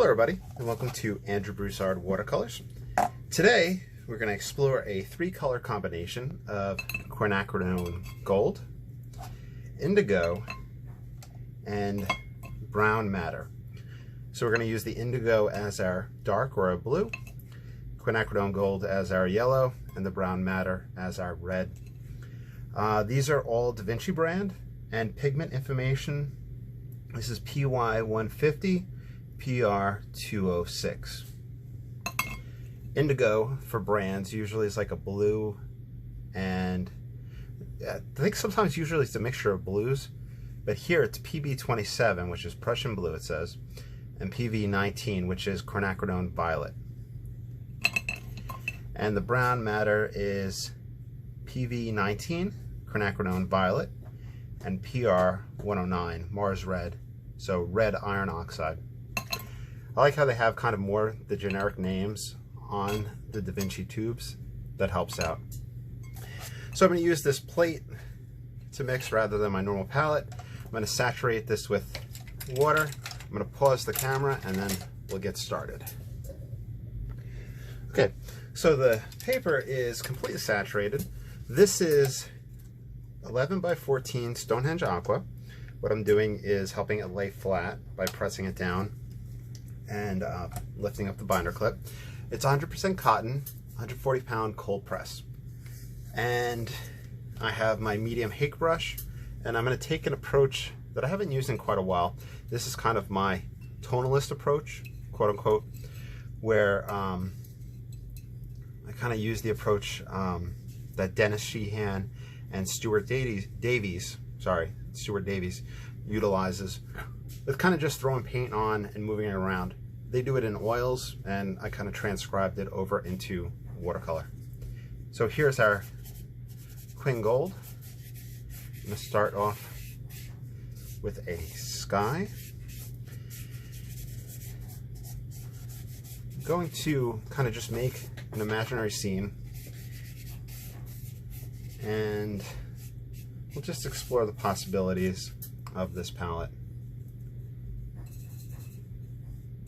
Hello everybody, and welcome to Andrew Broussard Watercolors. Today we're going to explore a three-color combination of Quinacridone Gold, Indigo, and Brown Matter. So we're going to use the Indigo as our dark or our blue, Quinacridone Gold as our yellow, and the Brown Matter as our red. These are all Vinci brand, and pigment information, this is PY150, PR206. Indigo for brands usually is like a blue, and I think sometimes usually it's a mixture of blues, but here it's PB27, which is Prussian blue, it says, and PV19, which is Quinacridone violet. And the brown matter is PV19, Quinacridone violet, and PR109, Mars red, so red iron oxide. I like how they have kind of more the generic names on the Da Vinci tubes. That helps out. So I'm going to use this plate to mix rather than my normal palette. I'm going to saturate this with water. I'm going to pause the camera and then we'll get started. Okay, so the paper is completely saturated. This is 11 by 14 Stonehenge Aqua. What I'm doing is helping it lay flat by pressing it down and lifting up the binder clip. It's 100% cotton, 140 pound cold press. And I have my medium hake brush, and I'm going to take an approach that I haven't used in quite a while. This is kind of my tonalist approach, quote unquote, where I kind of use the approach that Dennis Sheehan and Stuart Davies utilizes. It's kind of just throwing paint on and moving it around. They do it in oils, and I kind of transcribed it over into watercolor. So here's our Quin Gold. I'm going to start off with a sky. I'm going to kind of just make an imaginary scene, and we'll just explore the possibilities of this palette.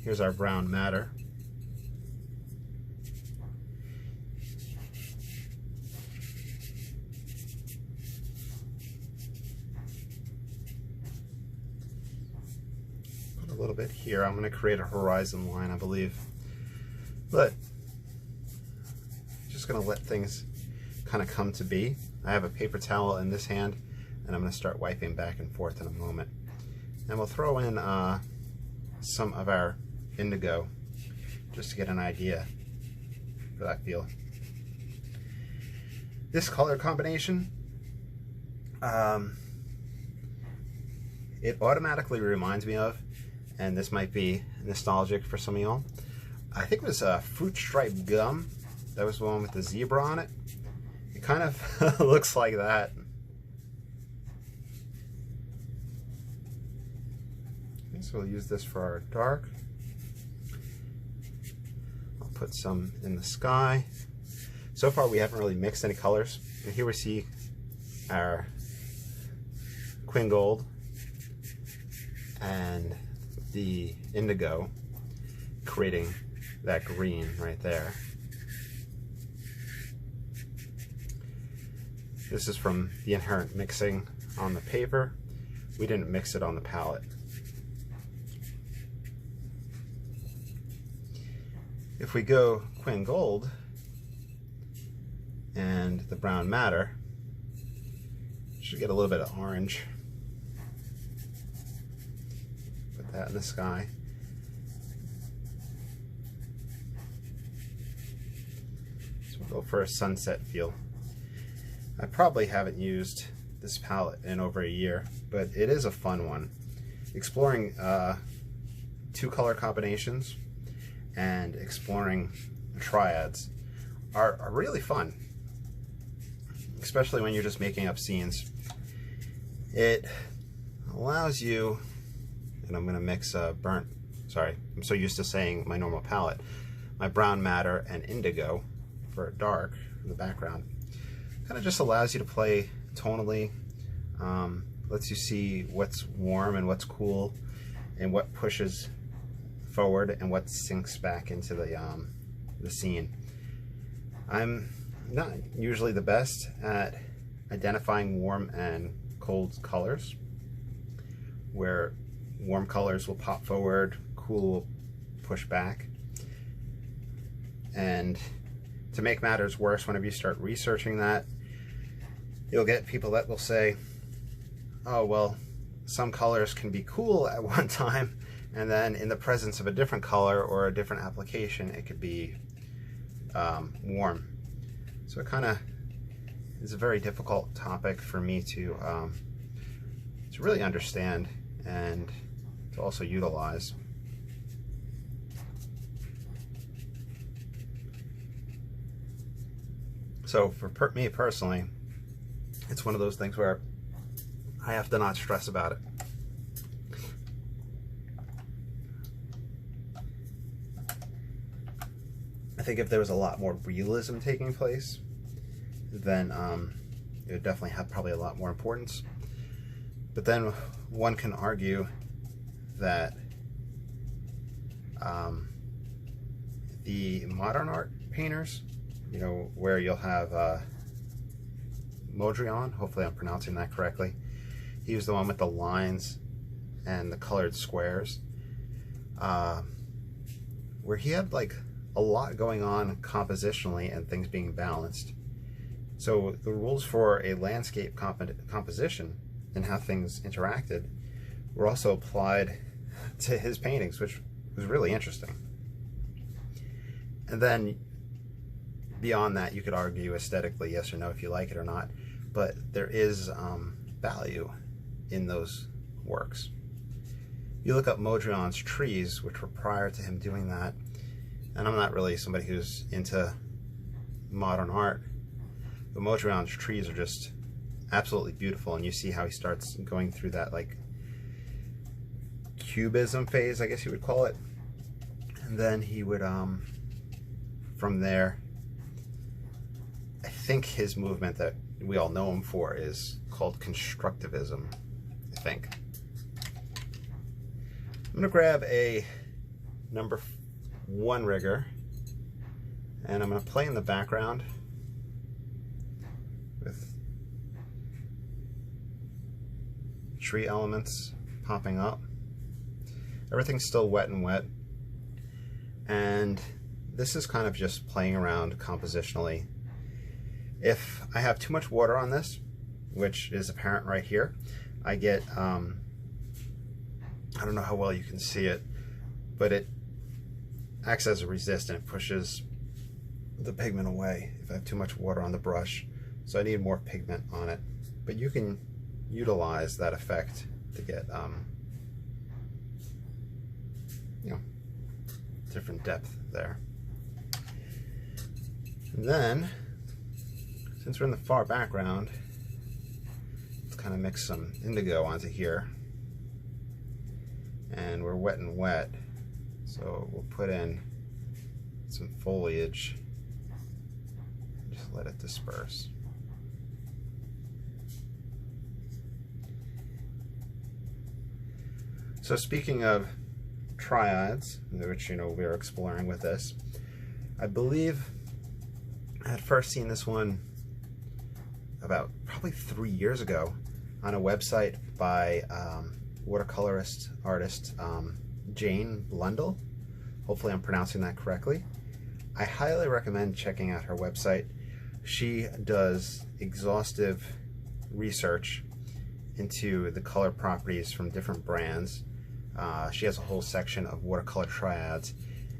Here's our brown matter. Put a little bit here. I'm going to create a horizon line, I believe. But I'm just going to let things kind of come to be. I have a paper towel in this hand, and I'm going to start wiping back and forth in a moment. And we'll throw in some of our indigo just to get an idea for that feel. This color combination, it automatically reminds me of, and this might be nostalgic for some of y'all, I think it was fruit striped gum. That was the one with the zebra on it. It kind of looks like that. Okay, so we'll use this for our dark. I'll put some in the sky. So far we haven't really mixed any colors. And here we see our Quin Gold and the Indigo creating that green right there. This is from the inherent mixing on the paper. We didn't mix it on the palette. If we go Quin Gold and the brown matter, should get a little bit of orange. Put that in the sky. So we'll go for a sunset feel. I probably haven't used this palette in over a year, but it is a fun one. Exploring two color combinations and exploring triads are really fun, especially when you're just making up scenes. It allows you, and I'm going to mix I'm so used to saying my normal palette, my brown matter and indigo for a dark in the background. Kind of just allows you to play tonally, lets you see what's warm and what's cool and what pushes forward and what sinks back into the scene. I'm not usually the best at identifying warm and cold colors, where warm colors will pop forward, cool will push back. And to make matters worse, whenever you start researching that, you'll get people that will say, oh, well, some colors can be cool at one time, and then in the presence of a different color or a different application, it could be warm. So it kind of is a very difficult topic for me to really understand and to also utilize. So for me personally, it's one of those things where I have to not stress about it. I think if there was a lot more realism taking place, then it would definitely have probably a lot more importance. But then one can argue that the modern art painters, you know, where you'll have Mondrian, hopefully I'm pronouncing that correctly. He was the one with the lines and the colored squares, where he had like a lot going on compositionally and things being balanced. So the rules for a landscape composition and how things interacted were also applied to his paintings, which was really interesting. And then beyond that, you could argue aesthetically, yes or no, if you like it or not, but there is value in those works. You look up Mondrian's trees, which were prior to him doing that, and I'm not really somebody who's into modern art, but Mondrian's trees are just absolutely beautiful, and you see how he starts going through that like cubism phase, I guess you would call it, and then he would from there, I think his movement that we all know him for is called constructivism, I think. I'm gonna grab a number 1 rigger, and I'm gonna play in the background with tree elements popping up. Everything's still wet, and this is kind of just playing around compositionally. If I have too much water on this, which is apparent right here, I get, I don't know how well you can see it, but it acts as a resistant. It pushes the pigment away if I have too much water on the brush. So I need more pigment on it. But you can utilize that effect to get, you know, different depth there. And then, since we're in the far background, let's kind of mix some indigo onto here. And we're wet, so we'll put in some foliage, just let it disperse. So speaking of triads, which, you know, we're exploring with this, I believe I had first seen this one about probably 3 years ago on a website by watercolorist artist Jane Blundell. Hopefully I'm pronouncing that correctly. I highly recommend checking out her website. She does exhaustive research into the color properties from different brands. She has a whole section of watercolor triads.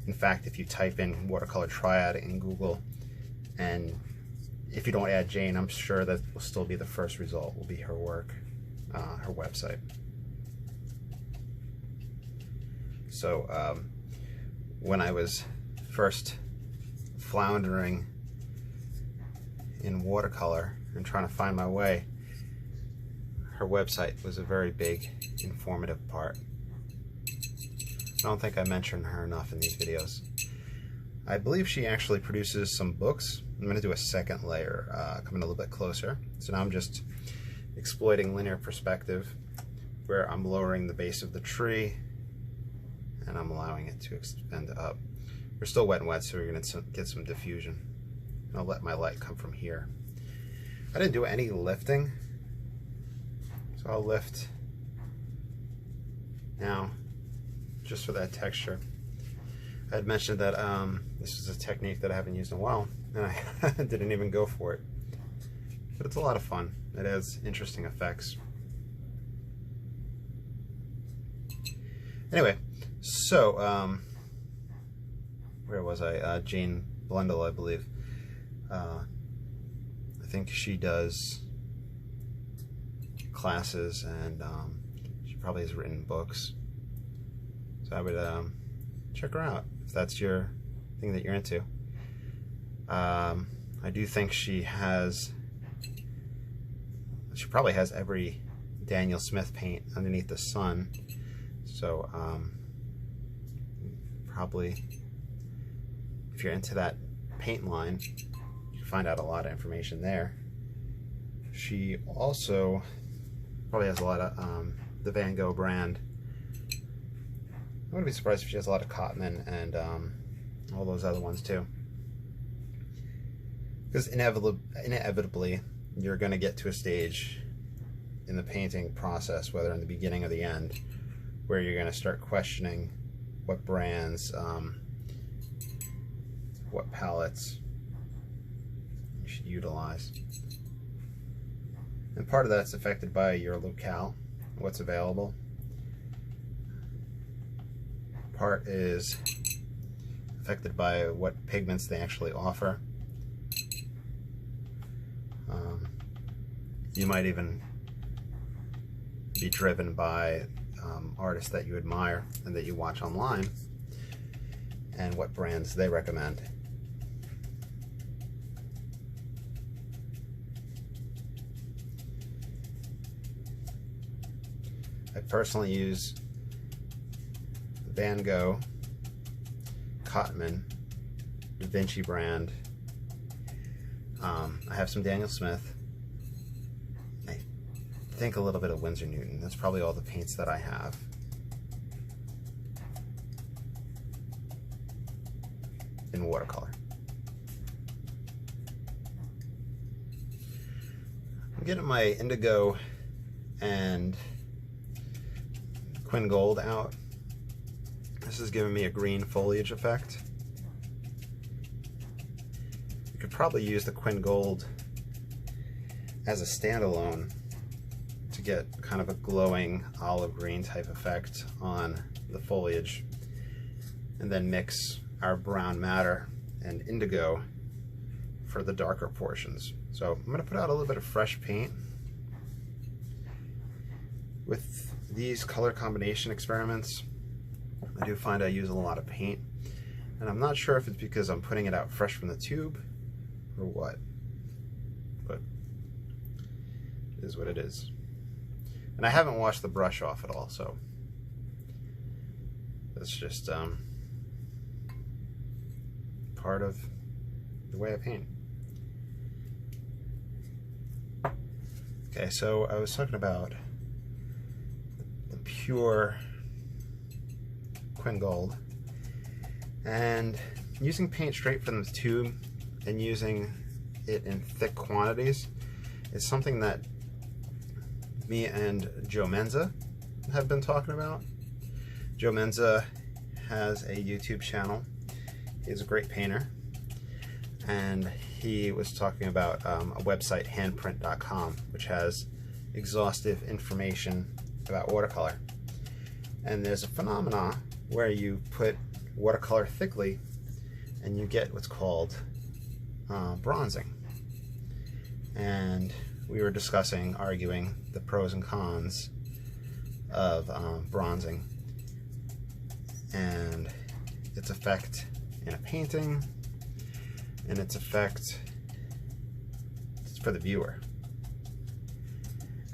In fact, if you type in watercolor triad in Google, and if you don't add Jane, I'm sure that will still be the first result, will be her work, her website. So when I was first floundering in watercolor and trying to find my way, her website was a very big, informative part. I don't think I mentioned her enough in these videos. I believe she actually produces some books. I'm going to do a second layer, coming a little bit closer. So now I'm just exploiting linear perspective, where I'm lowering the base of the tree and I'm allowing it to expand up. We're still wet and wet, so we're going to get some diffusion. I'll let my light come from here. I didn't do any lifting, so I'll lift now just for that texture. I had mentioned that this is a technique that I haven't used in a while, and I didn't even go for it. But it's a lot of fun. It has interesting effects. Anyway, so where was I? Jane Blundell, I believe. I think she does classes, and she probably has written books. So I would check her out if that's your thing that you're into. I do think she probably has every Daniel Smith paint underneath the sun. So probably if you're into that paint line, you can find out a lot of information there. She also probably has a lot of the Van Gogh brand. I wouldn't be surprised if she has a lot of Cotman and all those other ones too. Because inevitably you're going to get to a stage in the painting process, whether in the beginning or the end, where you're going to start questioning what brands, what palettes you should utilize. And part of that's affected by your locale, what's available. Part is affected by what pigments they actually offer. You might even be driven by artists that you admire and that you watch online, and what brands they recommend. I personally use Van Gogh, Cotman, the Vinci brand. I have some Daniel Smith. I think a little bit of Winsor Newton. That's probably all the paints that I have. In watercolor. I'm getting my Indigo and Quin Gold out. This is giving me a green foliage effect. You could probably use the Quin Gold as a standalone to get kind of a glowing olive green type effect on the foliage, and then mix our brown matter and indigo for the darker portions. So I'm going to put out a little bit of fresh paint. With these color combination experiments, I do find I use a lot of paint, and I'm not sure if it's because I'm putting it out fresh from the tube or what, but it is what it is. And I haven't washed the brush off at all, so that's just part of the way I paint. Okay, so I was talking about the pure Quin Gold, and using paint straight from the tube and using it in thick quantities is something that me and Joe Menza have been talking about. Joe Menza has a YouTube channel. He's a great painter, and he was talking about a website, handprint.com, which has exhaustive information about watercolor. And there's a phenomenon where you put watercolor thickly and you get what's called bronzing. And we were arguing the pros and cons of bronzing and its effect in a painting and its effect for the viewer,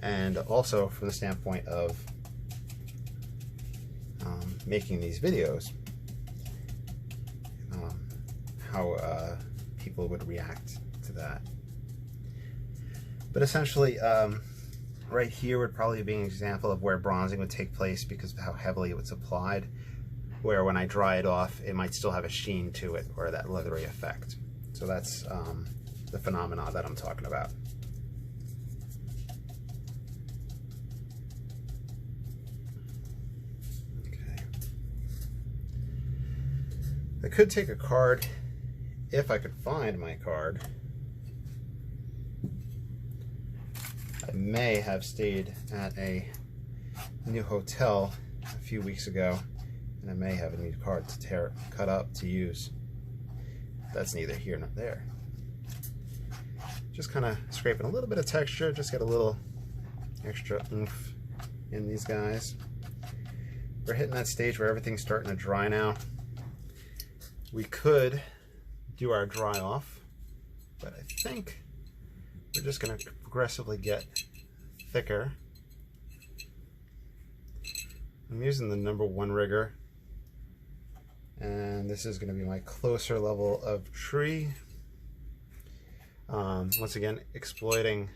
and also from the standpoint of making these videos, how people would react to that. But essentially, right here would probably be an example of where bronzing would take place because of how heavily it was applied. where when I dry it off, it might still have a sheen to it or that leathery effect. So that's the phenomena that I'm talking about. Okay. I could take a card if I could find my card. I may have stayed at a new hotel a few weeks ago, and I may have a new card to cut up to use. That's neither here nor there. Just kind of scraping a little bit of texture, just get a little extra oomph in these guys. We're hitting that stage where everything's starting to dry now. We could do our dry off, but I think we're just going to progressively get thicker. I'm using the #1 rigger, and this is going to be my closer level of tree. Once again, exploiting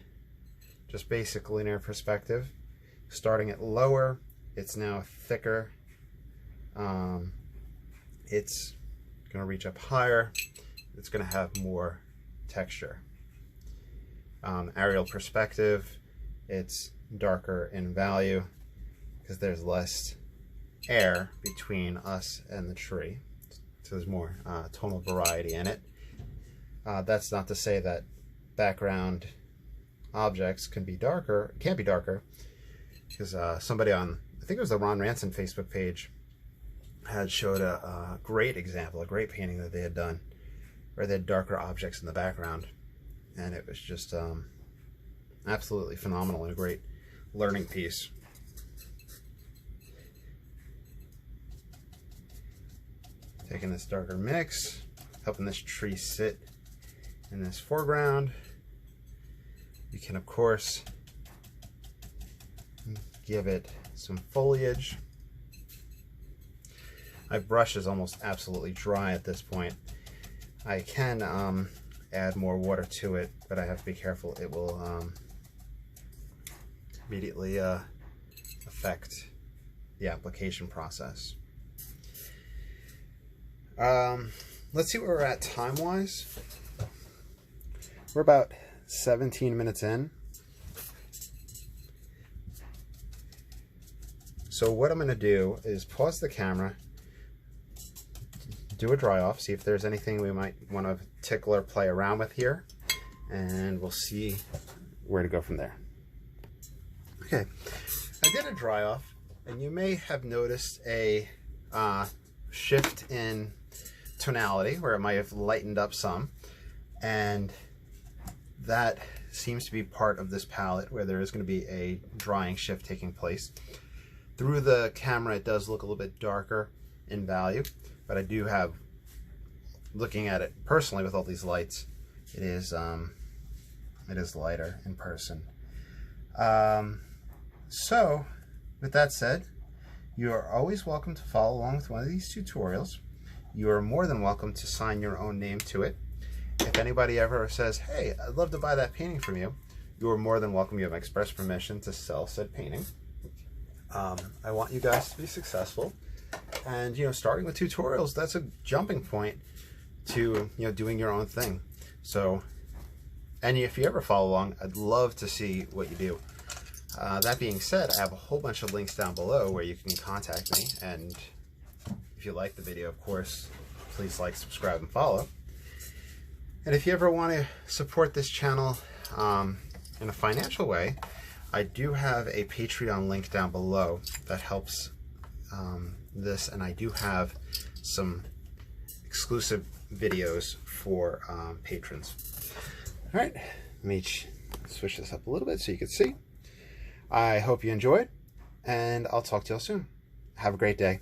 just basic linear perspective. Starting it lower, it's now thicker. It's going to reach up higher. It's going to have more texture. Aerial perspective, it's darker in value because there's less air between us and the tree. So there's more tonal variety in it. That's not to say that background objects can be darker, can't be darker, because somebody on, I think it was the Ranson Facebook page, had showed a great example, a great painting that they had done, where they had darker objects in the background, and it was just absolutely phenomenal and a great learning piece. Taking this darker mix, helping this tree sit in this foreground. You can, of course, give it some foliage. My brush is almost absolutely dry at this point. I can add more water to it, but I have to be careful. It will immediately affect the application process. Let's see where we're at time-wise. We're about 17 minutes in. So what I'm going to do is pause the camera, do a dry off, see if there's anything we might want to tickle or play around with here, and we'll see where to go from there. Okay, I did a dry off, and you may have noticed a shift in tonality where it might have lightened up some, and that seems to be part of this palette where there is going to be a drying shift taking place. Through the camera it does look a little bit darker in value, but I do have, looking at it personally with all these lights, it is lighter in person. So with that said, you are always welcome to follow along with one of these tutorials. You are more than welcome to sign your own name to it. If anybody ever says, hey, I'd love to buy that painting from you, you are more than welcome. You have express permission to sell said painting. I want you guys to be successful, and starting with tutorials, that's a jumping point to doing your own thing. So, and if you ever follow along, I'd love to see what you do. That being said, I have a whole bunch of links down below where you can contact me, and if you like the video, of course, please like, subscribe, and follow. And if you ever want to support this channel in a financial way, I do have a Patreon link down below that helps this, and I do have some exclusive videos for patrons. All right, let me switch this up a little bit so you can see. I hope you enjoyed, and I'll talk to you all soon. Have a great day.